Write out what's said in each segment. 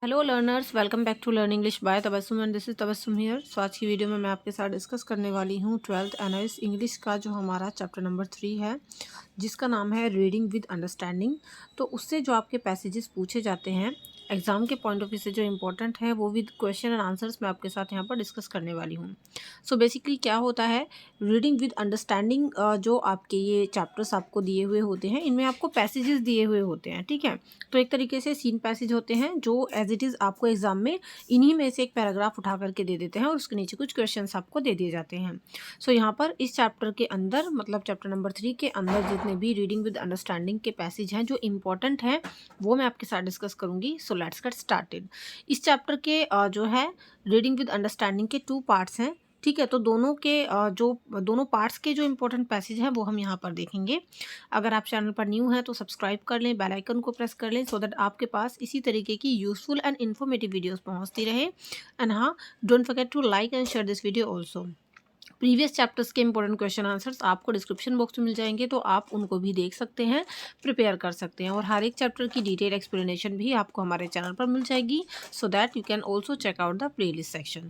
Hello learners, welcome back to learn English by Tabassum and this is Tabassum here. So आज की video में मैं आपके साथ डिस्कस करने वाली हूँ 12th एनआईएस इंग्लिश का जो हमारा चैप्टर नंबर 3 है, जिसका नाम है रीडिंग विद अंडरस्टैंडिंग। तो उससे जो आपके पैसेजेस पूछे जाते हैं एग्जाम के पॉइंट ऑफ व्यू से जो इंपॉर्टेंट है वो विद क्वेश्चन एंड आंसर्स मैं आपके साथ यहाँ पर डिस्कस करने वाली हूँ। सो बेसिकली क्या होता है रीडिंग विद अंडरस्टैंडिंग, जो आपके ये चैप्टर्स आपको दिए हुए होते हैं इनमें आपको पैसेजेस दिए हुए होते हैं, ठीक है। तो एक तरीके से सीन पैसेज होते हैं जो एज इट इज़ आपको एग्जाम में इन्हीं में से एक पैराग्राफ उठा करके दे देते हैं और उसके नीचे कुछ क्वेश्चंस आपको दे दिए जाते हैं। सो यहाँ पर इस चैप्टर के अंदर मतलब चैप्टर नंबर 3 के अंदर जितने भी रीडिंग विद अंडरस्टैंडिंग के पैसेज हैं जो इंपॉर्टेंट हैं वो मैं आपके साथ डिस्कस करूंगी। So let's get started. इस चैप्टर के जो है रीडिंग विद अंडरस्टैंडिंग के 2 पार्ट्स हैं, ठीक है। तो दोनों के जो दोनों पार्ट्स के जो इंपॉर्टेंट पैसेज हैं वो हम यहाँ पर देखेंगे। अगर आप चैनल पर न्यू हैं तो सब्सक्राइब कर लें, बेल आइकन को प्रेस कर लें सो दैट आपके पास इसी तरीके की यूजफुल एंड इन्फॉर्मेटिव वीडियोस पहुँचती रहे। एंड हाँ, don't forget to like and share this video also. Previous chapters के इंपॉर्टेंट क्वेश्चन आंसर्स आपको डिस्क्रिप्शन बॉक्स में मिल जाएंगे, तो आप उनको भी देख सकते हैं, प्रिपेयर कर सकते हैं। और हर एक चैप्टर की डिटेल एक्सप्लेनेशन भी आपको हमारे चैनल पर मिल जाएगी, so that you can also check out the playlist section.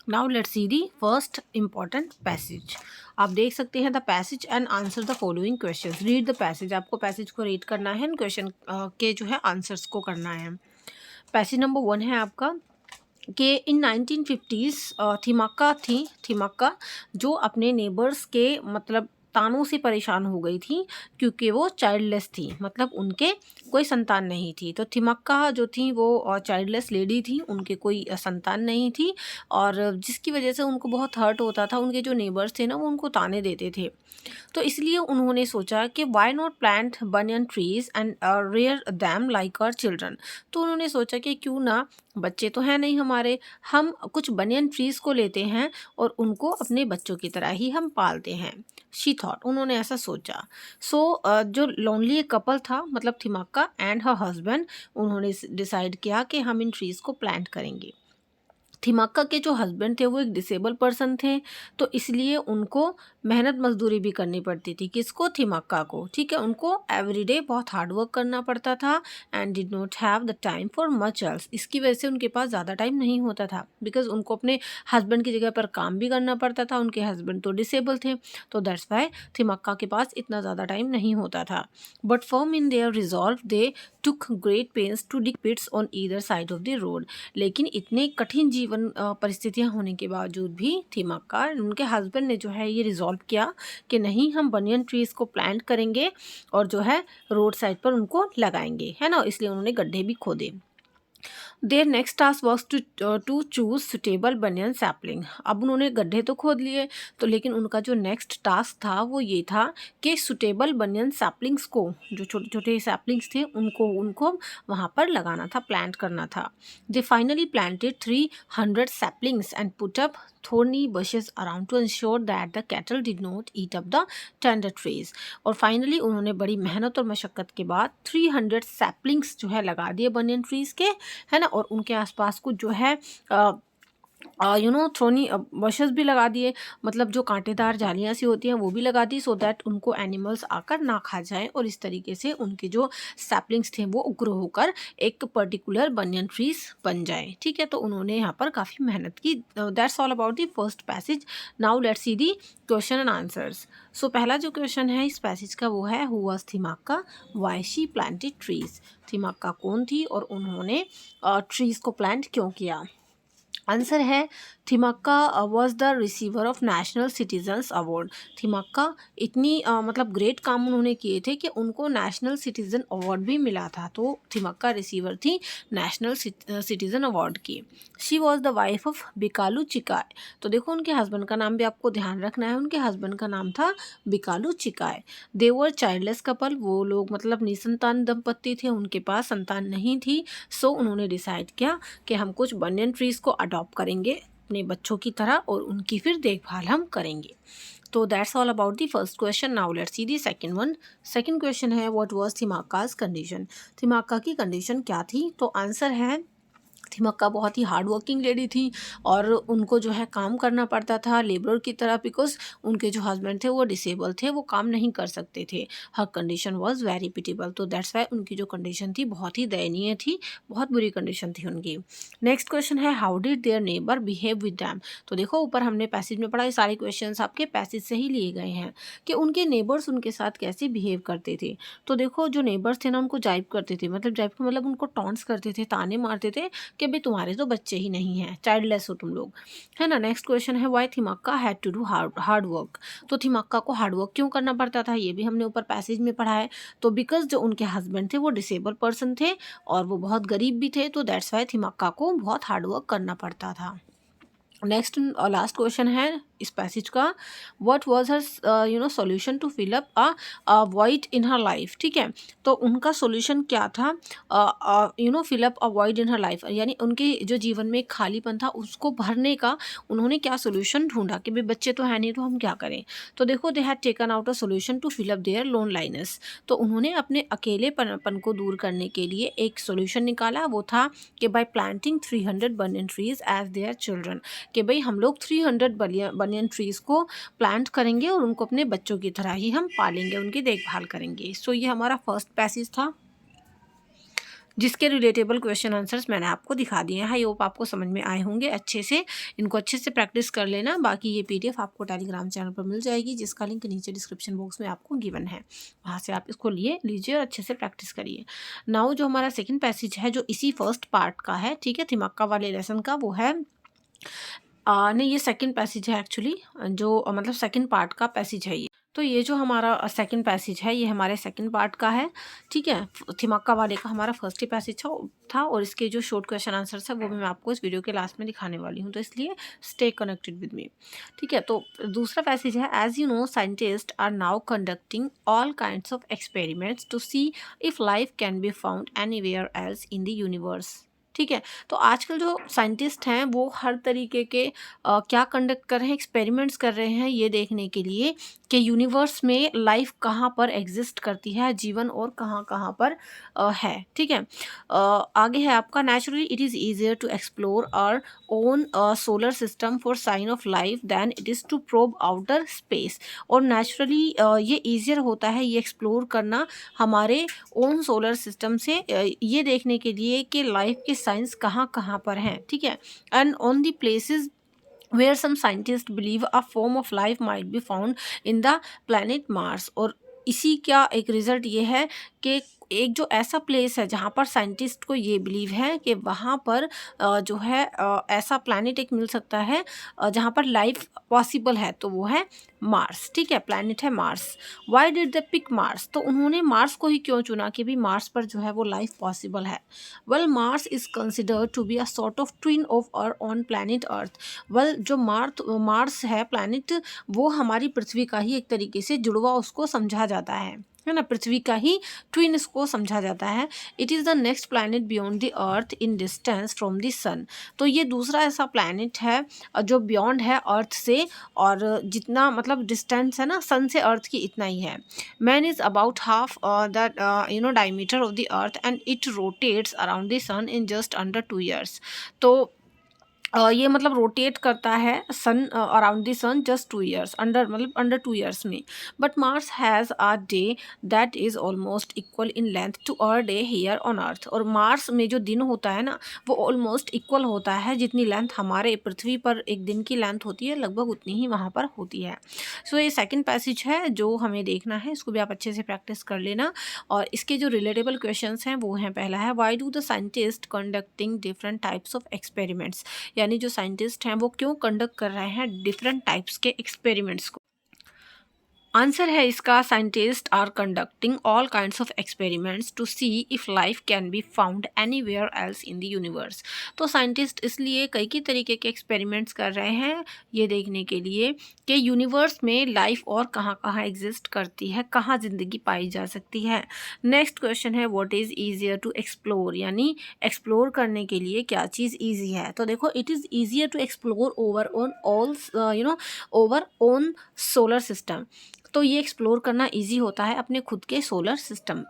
Now let's see the first important passage. आप देख सकते हैं the passage and answer the following question. Read the passage, आपको पैसेज को रीड करना है, क्वेश्चन के जो है आंसर्स को करना है। पैसेज नंबर 1 है आपका कि इन 1950s थिमक्का जो अपने नेबर्स के मतलब तानों से परेशान हो गई थी क्योंकि वो चाइल्डलेस थी, मतलब उनके कोई संतान नहीं थी। तो थिमक्का जो थी वो चाइल्डलेस लेडी थी, उनके कोई संतान नहीं थी और जिसकी वजह से उनको बहुत हर्ट होता था। उनके जो नेबर्स थे ना वो उनको ताने देते थे। तो इसलिए उन्होंने सोचा कि why not plant banyan trees and rear them like our children. तो उन्होंने सोचा कि क्यों ना, बच्चे तो हैं नहीं हमारे, हम कुछ बनियन ट्रीज को लेते हैं और उनको अपने बच्चों की तरह ही हम पालते हैं। शी थॉट, उन्होंने ऐसा सोचा। सो जो लोनली कपल था मतलब थिमक्का एंड हर हस्बैंड, उन्होंने डिसाइड किया कि हम इन ट्रीज को प्लांट करेंगे। थिमक्का के जो हस्बैंड थे वो एक डिसेबल पर्सन थे, तो इसलिए उनको मेहनत मजदूरी भी करनी पड़ती थी। किसको? थिमक्का को, ठीक है। उनको एवरीडे बहुत हार्ड वर्क करना पड़ता था and did not have the time for much else. इसकी वजह से उनके पास ज़्यादा टाइम नहीं होता था, बिकॉज उनको अपने हस्बैंड की जगह पर काम भी करना पड़ता था। उनके हस्बैंड तो डिसेबल थे, तो दैट्स वाई थिमक्का के पास इतना ज़्यादा टाइम नहीं होता था। But firm in their resolve they took great pains to dig pits on either side of the road. लेकिन इतने कठिन जीवन परिस्थितियां होने के बावजूद भी थिमक्का, उनके हस्बैंड ने जो है ये रिजॉल्व किया कि नहीं, हम बनियन ट्रीज को प्लांट करेंगे और जो है रोड साइड पर उनको लगाएंगे, है ना। इसलिए उन्होंने गड्ढे भी खोदे। Their next task was to choose suitable banyan sapling. अब उन्होंने गड्ढे तो खोद लिए, तो लेकिन उनका जो नेक्स्ट टास्क था वो ये था कि सुटेबल बनियन सैपलिंग्स को, जो छोटे छोटे सैपलिंग्स थे उनको उनको वहाँ पर लगाना था, प्लांट करना था। They finally planted 300 saplings and put up thorny bushes around to ensure that the cattle did not eat up the tender trees। और फाइनली उन्होंने बड़ी मेहनत और मशक्क़त के बाद 300 सैपलिंग्स जो है लगा दिए बनियन ट्रीज़ के, है ना। और उनके आसपास कुछ जो है थ्रोनी बशेस भी लगा दिए, मतलब जो कांटेदार जालियाँ सी होती हैं वो भी लगा दी, सो दैट उनको एनिमल्स आकर ना खा जाएं और इस तरीके से उनके जो सैपलिंग्स थे वो ग्रो होकर एक पर्टिकुलर बनियन ट्रीज बन जाए, ठीक है। तो उन्होंने यहाँ पर काफ़ी मेहनत की। That's all about the first passage. Now let's see the question and answers. So पहला जो क्वेश्चन है इस पैसेज का वो है, who was Thimmakka, why she planted trees. Thimmakka कौन थी और उन्होंने ट्रीज को प्लांट क्यों किया। आंसर है, Thimmakka was the receiver of national citizens award. Thimmakka इतनी मतलब ग्रेट काम उन्होंने किए थे कि उनको नेशनल सिटीजन अवार्ड भी मिला था। तो थिमक्का रिसीवर थी नेशनल सिटीजन अवार्ड की। She was the wife of Bikkala Chikkaiah. तो देखो उनके हस्बैंड का नाम भी आपको ध्यान रखना है, उनके हस्बैंड का नाम था बिकालू चिकाय। दे वर चाइल्डलेस कपल, वो लोग मतलब निसंतान दंपत्ति थे, उनके पास संतान नहीं थी। सो उन्होंने डिसाइड किया कि हम कुछ बनियन ट्रीज को अडॉप्ट करेंगे अपने बच्चों की तरह और उनकी फिर देखभाल हम करेंगे। तो that's all about the first question. Now let's see the second one. Second question है, व्हाट वाज थिमक्का's कंडीशन। थिमक्का की कंडीशन क्या थी। तो आंसर है, थिमक्का बहुत ही हार्ड वर्किंग लेडी थी और उनको जो है काम करना पड़ता था लेबर की तरह, बिकॉज उनके जो हस्बैंड थे वो डिसेबल थे, वो काम नहीं कर सकते थे। हर कंडीशन वाज वेरी पिटिबल, तो दैट्स वाई उनकी जो कंडीशन थी बहुत ही दयनीय थी, बहुत बुरी कंडीशन थी उनकी। नेक्स्ट क्वेश्चन है how did their neighbour behave with them. तो देखो ऊपर हमने पैसेज में पढ़ा, ये सारे क्वेश्चन आपके पैसेज से ही लिए गए हैं कि उनके नेबर्स उनके साथ कैसे बिहेव करते थे। तो देखो जो नेबर्स थे ना उनको जाइब करते थे, मतलब जाइब का मतलब उनको टॉन्ट्स करते थे, ताने मारते थे कि भाई तुम्हारे तो बच्चे ही नहीं हैं, चाइल्डलेस हो तुम लोग, है ना। नेक्स्ट क्वेश्चन है why Thimmakka had to do hard work. तो थिमक्का को हार्ड वर्क क्यों करना पड़ता था, ये भी हमने ऊपर पैसेज में पढ़ा है। तो बिकॉज जो उनके हस्बैंड थे वो डिसेबल पर्सन थे और वो बहुत गरीब भी थे, तो दैट्स वाई थिमक्का को बहुत हार्ड वर्क करना पड़ता था। नेक्स्ट लास्ट क्वेश्चन है इस पैसेज का, what was her solution to fill up a void in her life. ठीक है, तो उनका सॉल्यूशन क्या था, fill up a void in her life, यानी उनके जो जीवन में एक खालीपन था उसको भरने का उन्होंने क्या सॉल्यूशन ढूंढा कि भाई बच्चे तो है नहीं तो हम क्या करें। तो देखो they had taken out a solution to fill up their loneliness. तो उन्होंने अपने अकेलेपन को दूर करने के लिए एक सॉल्यूशन निकाला, वो था कि by planting 300 banyan trees as their children, कि भाई हम लोग 300 बनियन ट्रीज़ को प्लांट करेंगे और उनको अपने बच्चों की तरह ही हम पालेंगे, उनकी देखभाल करेंगे। सो ये हमारा फर्स्ट पैसेज था जिसके रिलेटेबल क्वेश्चन आंसर्स मैंने आपको दिखा दिए हैं। आई होप आपको समझ में आए होंगे अच्छे से, इनको अच्छे से प्रैक्टिस कर लेना। बाकी ये पीडीएफ आपको टेलीग्राम चैनल पर मिल जाएगी जिसका लिंक नीचे डिस्क्रिप्शन बॉक्स में आपको गिवन है, वहाँ से आप इसको लीजिए और अच्छे से प्रैक्टिस करिए। नाउ जो हमारा सेकेंड पैसेज है जो इसी फर्स्ट पार्ट का है, ठीक है, थिमक्का वाले लेसन का, वो है नहीं ये सेकंड पैसेज है एक्चुअली, जो मतलब सेकंड पार्ट का पैसेज है ये। तो ये जो हमारा सेकंड पैसेज है ये हमारे सेकंड पार्ट का है, ठीक है। थिमक्का वाले का हमारा फर्स्ट ही पैसेज था और इसके जो शॉर्ट क्वेश्चन आंसर्स है वो भी मैं आपको इस वीडियो के लास्ट में दिखाने वाली हूँ, तो इसलिए स्टे कनेक्टेड विद मी, ठीक है। तो दूसरा पैसेज है, as you know scientist are now conducting all kinds of experiments to see if life can be found anywhere else in the universe. ठीक है, तो आजकल जो साइंटिस्ट हैं वो हर तरीके के क्या कंडक्ट कर रहे हैं, एक्सपेरिमेंट्स कर रहे हैं ये देखने के लिए कि यूनिवर्स में लाइफ कहाँ पर एग्जिस्ट करती है, जीवन और कहाँ कहाँ पर है। ठीक है, आगे है आपका, naturally it is easier to explore our own solar system for sign of life than it is to probe outer space. और नेचुरली ये ईजियर होता है ये एक्सप्लोर करना हमारे ओन सोलर सिस्टम से, ये देखने के लिए कि लाइफ के साइंस कहाँ कहाँ पर हैं। ठीक है, and on the places where some scientists believe a form of life might be found in the planet Mars। और इसी का एक रिजल्ट ये है कि एक जो ऐसा प्लेस है जहाँ पर साइंटिस्ट को ये बिलीव है कि वहाँ पर जो है ऐसा प्लैनेट एक मिल सकता है जहाँ पर लाइफ पॉसिबल है, तो वो है मार्स। ठीक है, प्लैनेट है Mars. Why did they pick Mars, तो उन्होंने मार्स को ही क्यों चुना कि भी मार्स पर जो है वो लाइफ पॉसिबल है। Well Mars is considered to be a sort of twin of our own planet Earth. Well जो मार्स है प्लैनेट, वो हमारी पृथ्वी का ही एक तरीके से जुड़वा उसको समझा जाता है ना, पृथ्वी का ही ट्विन इसको समझा जाता है। It is the next planet beyond the earth in distance from the sun. तो ये दूसरा ऐसा प्लैनेट है जो बियॉन्ड है अर्थ से, और जितना मतलब डिस्टेंस है ना सन से अर्थ की इतना ही है। Man is about half the diameter of the earth and it rotates around the sun in just under 2 years। तो ये मतलब रोटेट करता है sun around the sun just 2 years, under 2 years में। But Mars has a day that is almost equal in length to our day here on earth. और Mars में जो दिन होता है ना वो ऑलमोस्ट इक्वल होता है, जितनी लेंथ हमारे पृथ्वी पर एक दिन की लेंथ होती है लगभग उतनी ही वहाँ पर होती है। सो ये सेकंड पैसेज है जो हमें देखना है, इसको भी आप अच्छे से प्रैक्टिस कर लेना। और इसके जो रिलेटेबल क्वेश्चंस हैं वो हैं, पहला है why do the scientist conducting different types of experiments, यानी जो साइंटिस्ट हैं वो क्यों कंडक्ट कर रहे हैं डिफरेंट टाइप्स के एक्सपेरिमेंट्स को। आंसर है इसका, scientist are conducting all kinds of experiments to see if life can be found anywhere else in the universe. तो साइंटिस्ट इसलिए कई तरीके के एक्सपेरिमेंट्स कर रहे हैं ये देखने के लिए कि यूनिवर्स में लाइफ और कहाँ कहाँ एग्जिस्ट करती है, कहाँ ज़िंदगी पाई जा सकती है। नेक्स्ट क्वेश्चन है what is easier to explore, यानी एक्सप्लोर करने के लिए क्या चीज़ ईजी है। तो देखो it is easier to explore over on all over on solar system. तो ये एक्सप्लोर करना इजी होता है अपने खुद के सोलर सिस्टम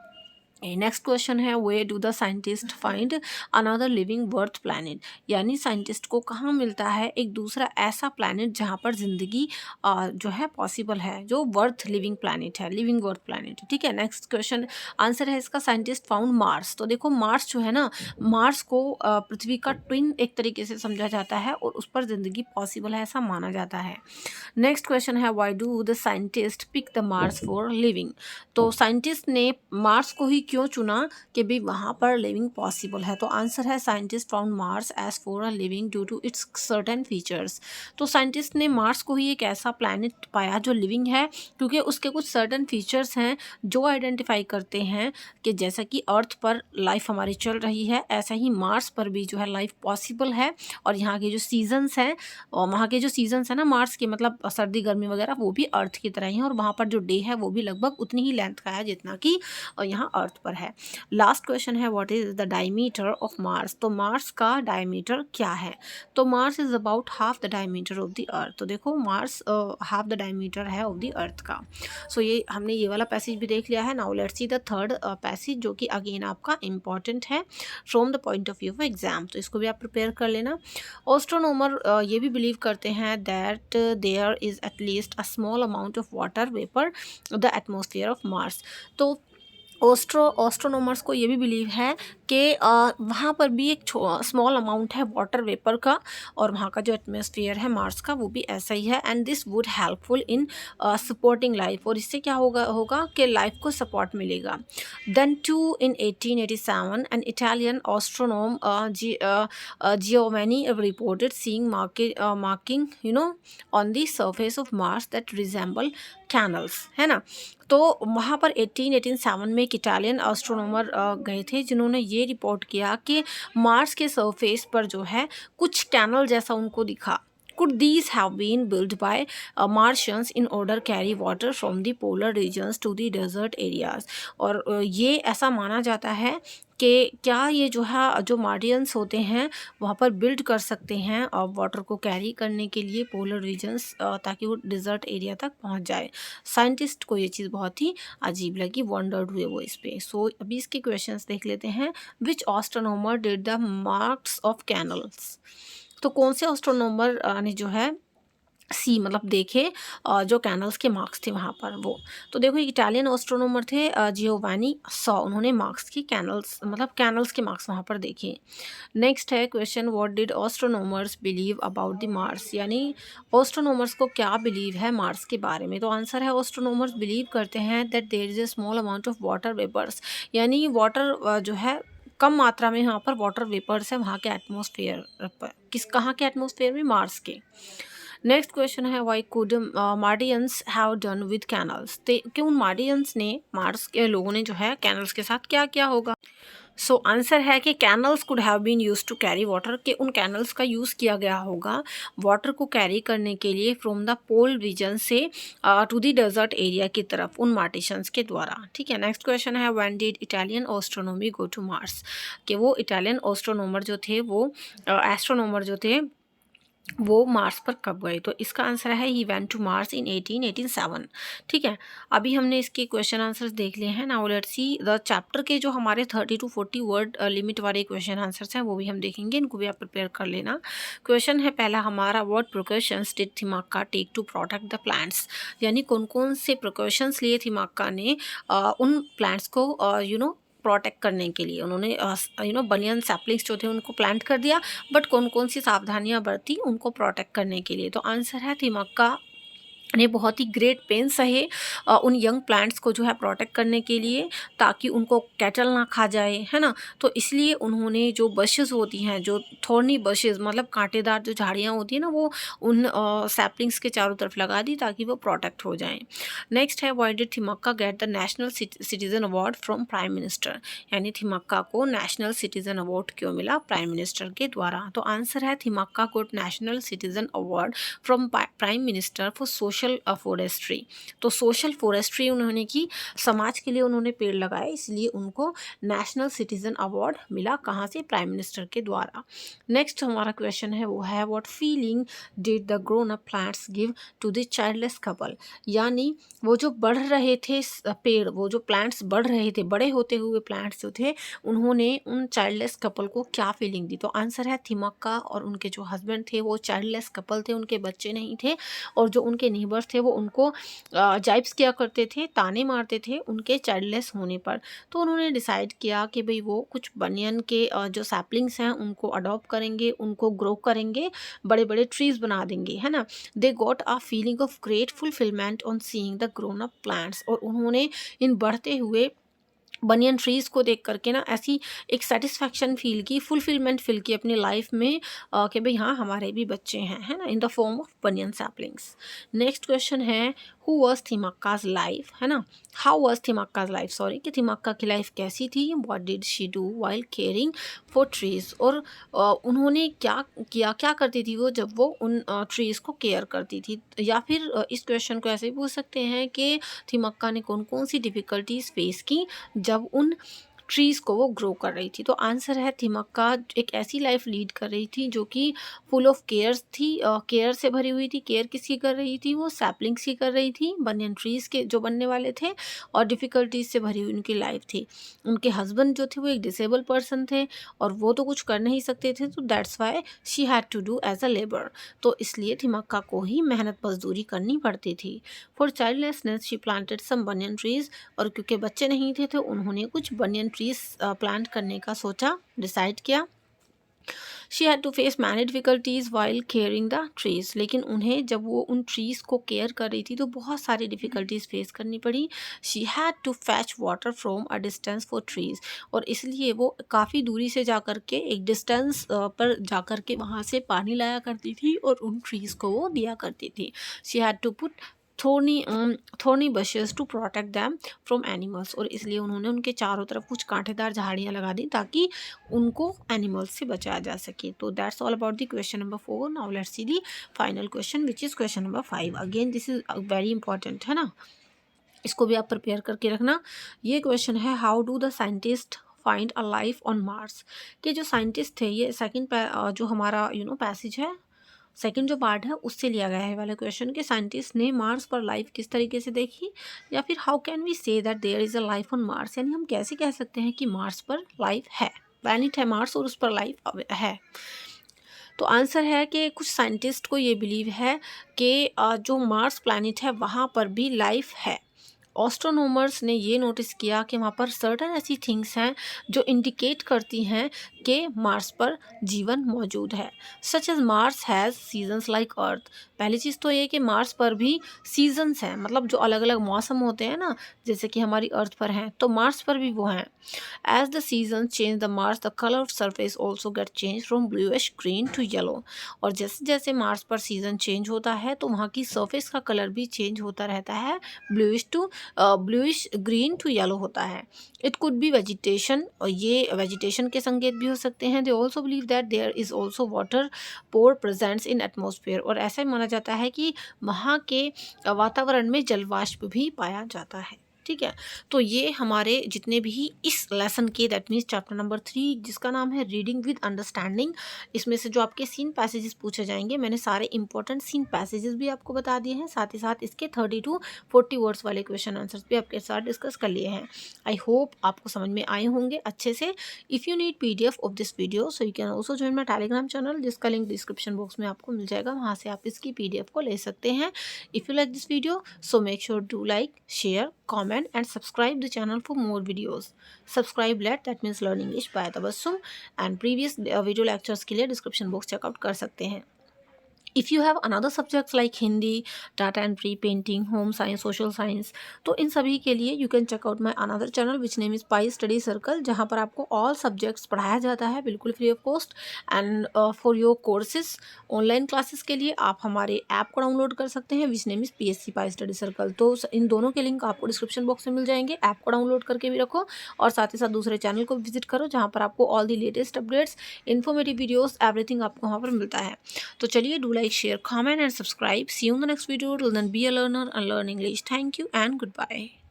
नेक्स्ट क्वेश्चन है where do the scientist find another living worth planet, यानी साइंटिस्ट को कहाँ मिलता है एक दूसरा ऐसा प्लैनेट जहाँ पर जिंदगी जो है पॉसिबल है, जो वर्थ लिविंग प्लैनेट है, लिविंग वर्थ प्लैनेट है। ठीक है, नेक्स्ट क्वेश्चन आंसर है इसका साइंटिस्ट फाउंड मार्स। तो देखो मार्स जो है ना, मार्स को पृथ्वी का ट्विन एक तरीके से समझा जाता है और उस पर जिंदगी पॉसिबल है ऐसा माना जाता है। नेक्स्ट क्वेश्चन है why do the scientist pick the Mars for living. तो साइंटिस्ट ने मार्स को ही क्यों चुना कि भी वहाँ पर लिविंग पॉसिबल है। तो आंसर है scientist found Mars as for a living due to its certain features. तो साइंटिस्ट ने मार्स को ही एक ऐसा प्लैनेट पाया जो लिविंग है, क्योंकि उसके कुछ सर्टेन फीचर्स हैं जो आइडेंटिफाई करते हैं कि जैसा कि अर्थ पर लाइफ हमारी चल रही है ऐसा ही मार्स पर भी जो है लाइफ पॉसिबल है। और यहाँ के जो सीजन्स हैं और वहाँ के जो सीजन्स हैं ना मार्स के, मतलब सर्दी गर्मी वगैरह, वो भी अर्थ की तरह ही हैं और वहाँ पर जो डे है वो भी लगभग उतनी ही लेंथ का है जितना कि यहाँ अर्थ पर है। लास्ट क्वेश्चन है what is the diameter of Mars. तो मार्स का डायमीटर क्या है। तो Mars is about half the diameter of the अर्थ। तो देखो मार्स हाफ द डायमीटर है ऑफ द अर्थ का। सो ये हमने ये वाला पैसेज भी देख लिया है। Now let's see the third passage जो कि अगेन आपका इम्पॉर्टेंट है from the point of view of exam, तो इसको भी आप प्रिपेयर कर लेना। एस्ट्रोनॉमर ये भी बिलीव करते हैं that there is at least a small amount of water vapour the atmosphere of Mars. तो एस्ट्रोनॉमर्स को ये भी बिलीव है कि वहाँ पर भी एक स्मॉल अमाउंट है वाटर वेपर का और वहाँ का जो एटमॉस्फेयर है मार्स का वो भी ऐसा ही है। And this would helpful in supporting life, और इससे क्या होगा कि लाइफ को सपोर्ट मिलेगा। Then too in 1887 an Italian astronomer Giovanni reported seeing marking on the surface of Mars that resemble canals, है ना। तो वहाँ पर 1887 में एक इटालियन एस्ट्रोनॉमर गए थे जिन्होंने ये रिपोर्ट किया कि मार्स के सरफेस पर जो है कुछ कैनल जैसा उनको दिखा। Could these have been built by Martians in order carry water from the polar regions to the desert areas? और ये ऐसा माना जाता है कि क्या ये जो है जो मार्टियंस होते हैं वहाँ पर बिल्ड कर सकते हैं और वाटर को कैरी करने के लिए पोलर रीजन्स, ताकि वो डिज़र्ट एरिया तक पहुँच जाए। साइंटिस्ट को ये चीज़ बहुत ही अजीब लगी, वंडर्ड हुए वो इस पे। सो अभी इसके क्वेश्चंस देख लेते हैं। Which astronomer did the marks of canals. तो कौन से एस्ट्रोनॉमर ने जो है सी मतलब देखे जो कैनल्स के मार्क्स थे वहाँ पर वो। तो देखो इटालियन एस्ट्रोनॉमर थे जियोवानी सॉ, उन्होंने मार्क्स की कैनल्स मतलब कैनल्स के मार्क्स वहाँ पर देखे। नेक्स्ट है question what did astronomers believe about the Mars, यानी एस्ट्रोनॉमर्स को क्या बिलीव है मार्स के बारे में। तो आंसर है एस्ट्रोनॉमर्स बिलीव करते हैं that there is a small amount of water vapours, यानी वाटर जो है कम मात्रा में यहाँ पर वाटर वेपर्स है वहाँ के एटमॉस्फेयर पर। कहाँ के एटमॉस्फेयर में, मार्स के। नेक्स्ट क्वेश्चन है why could Martians have done with canals. कि उन मार्डियंस ने, मार्स के लोगों ने जो है कैनल्स के साथ क्या किया होगा। सो आंसर है कि canals could have been use to carry water, कि उन कैनल्स का यूज़ किया गया होगा वाटर को कैरी करने के लिए फ्रॉम द पोल रीजन से टू द डेजर्ट एरिया की तरफ उन मार्टिशंस के द्वारा। ठीक है, नेक्स्ट क्वेश्चन है when did Italian astronomy go to Mars. कि वो इटालियन एस्ट्रोनॉमर जो थे वो एस्ट्रोनॉमर जो थे वो मार्स पर कब गए। तो इसका आंसर है ही वेंट टू मार्स इन 1887। ठीक है, अभी हमने इसके क्वेश्चन आंसर्स देख लिए हैं। Now let's see the chapter के जो हमारे 30 to 40 वर्ड लिमिट वाले क्वेश्चन आंसर्स हैं वो भी हम देखेंगे, इनको भी आप प्रिपेयर कर लेना। क्वेश्चन है पहला हमारा what precautions did Thimmakka take to protect the plants, यानी कौन कौन से प्रिकॉशंस लिए थिमाक्का ने उन प्लांट्स को प्रोटेक्ट करने के लिए। उन्होंने बनियन सैपलिंग्स जो थे उनको प्लांट कर दिया, बट कौन कौन सी सावधानियां बरती उनको प्रोटेक्ट करने के लिए। तो आंसर है थिमाक्का ने बहुत ही ग्रेट पेन सहे उन यंग प्लांट्स को जो है प्रोटेक्ट करने के लिए, ताकि उनको कैटल ना खा जाए, है ना। तो इसलिए उन्होंने जो बशेज़ होती हैं, जो थॉर्नी बशेज़ मतलब कांटेदार जो झाड़ियाँ होती हैं ना, वो उन सैपलिंग्स के चारों तरफ लगा दी ताकि वो प्रोटेक्ट हो जाएं। नेक्स्ट है why did Thimmakka get the national citizen award from prime minister, यानी थिमक्का को नेशनल सिटीज़न अवार्ड क्यों मिला, प्राइम मिनिस्टर के द्वारा। तो आंसर है Thimmakka got national citizen award from prime minister for social social forestry. तो सोशल फॉरेस्ट्री उन्होंने की, समाज के लिए उन्होंने पेड़ लगाए, इसलिए उनको नेशनल सिटीजन अवार्ड मिला। कहाँ से? प्राइम मिनिस्टर के द्वारा। नेक्स्ट हमारा क्वेश्चन है वो है what feeling did the grown up plants give to the childless couple. यानी वो जो बढ़ रहे थे पेड़, वो जो प्लांट्स बढ़ रहे थे, बड़े होते हुए प्लांट्स जो थे, उन्होंने उन चाइल्डलेस कपल को क्या फीलिंग दी? तो आंसर है थिमक्का और उनके जो हस्बैंड थे वो चाइल्डलेस कपल थे, उनके बच्चे नहीं थे, और जो उनके नीबर्स थे वो उनको जाइप्स किया करते थे, ताने मारते थे उनके चाइल्डलेस होने पर। तो उन्होंने डिसाइड किया कि भाई वो कुछ बनियन के जो सैपलिंग्स हैं उनको अडॉप्ट करेंगे, उनको ग्रो करेंगे, बड़े बड़े ट्रीज बना देंगे, है ना। They got a feeling of great fulfilment on seeing the grown up plants. और उन्होंने इन बढ़ते हुए बनियन ट्रीज़ को देख करके ना ऐसी एक सेटिस्फैक्शन फील की, फुलफिलमेंट फील की अपनी लाइफ में कि भाई हाँ हमारे भी बच्चे हैं, है ना, in the form of banyan saplings. Next question है हु वॉज थिमक्काज लाइफ, है ना, हाउ वॉज थिमक्काज लाइफ, सॉरी, कि थिमक्का की लाइफ कैसी थी, what did she do while caring for trees. और उन्होंने क्या किया, क्या करती थी वो जब वो उन ट्रीज़ को केयर करती थी। या फिर इस क्वेश्चन को ऐसे भी पूछ सकते हैं कि थिमक्का ने कौन कौन सी डिफ़िकल्टीज फेस की जब उन ट्रीज़ को वो ग्रो कर रही थी। तो आंसर है थिमक्का एक ऐसी लाइफ लीड कर रही थी जो कि फुल ऑफ केयर्स थी, केयर से भरी हुई थी। केयर किसकी कर रही थी? वो सैपलिंग्स की कर रही थी, बनियन ट्रीज़ के जो बनने वाले थे, और डिफ़िकल्टीज से भरी हुई उनकी लाइफ थी। उनके हस्बैंड जो थे वो एक डिसेबल पर्सन थे और वो तो कुछ कर नहीं सकते थे, तो that's why she had to do as a labour. तो इसलिए थिमक्का को ही मेहनत मजदूरी करनी पड़ती थी। For childlessness she planted some banyan trees. और क्योंकि बच्चे नहीं थे तो उन्होंने कुछ बनियन ट्रीज प्लांट करने का सोचा, डिसाइड किया। She had to face many difficulties while caring the trees. लेकिन उन्हें जब वो उन ट्रीज़ को केयर कर रही थी तो बहुत सारी डिफ़िकल्टीज़ फेस करनी पड़ी। She had to fetch water from a distance for trees. और इसलिए वो काफ़ी दूरी से जा कर के, एक डिस्टेंस पर जा कर के वहाँ से पानी लाया करती थी और उन ट्रीज़ को वो दिया करती थी। She had to put thorny bushes to protect them from animals. और इसलिए उन्होंने उनके चारों तरफ कुछ कांटेदार झाड़ियाँ लगा दी ताकि उनको एनिमल्स से बचाया जा सके। तो that's all about the question number 4। Now let's see the final question which is question number 5। Again this is very important, है ना, इसको भी आप प्रिपेयर करके रखना। ये क्वेश्चन है how do the scientist find a life on Mars. के जो साइंटिस्ट थे, ये सेकंड जो हमारा पैसेज है, सेकंड जो पार्ट है उससे लिया गया है वाला क्वेश्चन, के साइंटिस्ट ने मार्स पर लाइफ किस तरीके से देखी, या फिर how can we say that there is a life on Mars. यानी हम कैसे कह सकते हैं कि मार्स पर लाइफ है, प्लैनेट है मार्स और उस पर लाइफ है। तो आंसर है कि कुछ साइंटिस्ट को ये बिलीव है कि जो मार्स प्लैनेट है वहाँ पर भी लाइफ है। एस्ट्रोनॉमर्स ने ये नोटिस किया कि वहाँ पर सर्टन ऐसी थिंग्स हैं जो इंडिकेट करती हैं कि मार्स पर जीवन मौजूद है। Such as Mars has seasons like Earth. पहली चीज़ तो ये कि मार्स पर भी सीजन्स हैं, मतलब जो अलग अलग मौसम होते हैं ना, जैसे कि हमारी अर्थ पर हैं, तो मार्स पर भी वो हैं। As the season change the Mars the colour of surface also get change from bluish green to yellow. और जैसे जैसे मार्स पर सीजन चेंज होता है तो वहाँ की सरफेस का कलर भी चेंज होता रहता है, ब्लूइश ग्रीन टू येलो होता है। इट कुड बी वेजिटेशन, और ये वेजिटेशन के संकेत भी हो सकते हैं। They also believe that there is also water vapour presents in atmosphere. और ऐसा माना जाता है कि वहाँ के वातावरण में जलवाष्प भी पाया जाता है। ठीक है, तो ये हमारे जितने भी इस लेसन के, दैट मीन्स चैप्टर नंबर 3 जिसका नाम है रीडिंग विद अंडरस्टैंडिंग, इसमें से जो आपके सीन पैसेजेस पूछे जाएंगे, मैंने सारे इंपॉर्टेंट सीन पैसेजेस भी आपको बता दिए हैं, साथ ही साथ इसके 30 to 40 वर्ड्स वाले क्वेश्चन आंसर्स भी आपके साथ डिस्कस कर लिए हैं। आई होप आपको समझ में आए होंगे अच्छे से। If you need PDF of this video so you can also join my Telegram channel, जिसका लिंक डिस्क्रिप्शन बॉक्स में आपको मिल जाएगा, वहाँ से आप इसकी PDF को ले सकते हैं। If you like this video so make sure to like, share, comment and subscribe the channel for more videos. Subscribe let, that means learn English by Tabassum, and previous video lectures के लिए description box check out कर सकते हैं। If you have another subjects like Hindi, data entry, painting, home science, social science, तो इन सभी के लिए you can check out my another channel which name is Pi Study Circle, जहाँ पर आपको all subjects पढ़ाया जाता है बिल्कुल free of cost. And for your courses, online classes के लिए आप हमारे ऐप को डाउनलोड कर सकते हैं which name is PSC Pi Study Circle। तो इन दोनों के लिंक आपको डिस्क्रिप्शन बॉक्स में मिल जाएंगे। ऐप को डाउनलोड करके भी रखो और साथ ही साथ दूसरे चैनल को विजिट करो, जहाँ पर आपको all the latest updates, informative videos, everything आपको वहाँ पर मिलता है। तो चलिए, do like like, share, comment and subscribe. See you in the next video. Till then, be a learner and learn English. Thank you and goodbye.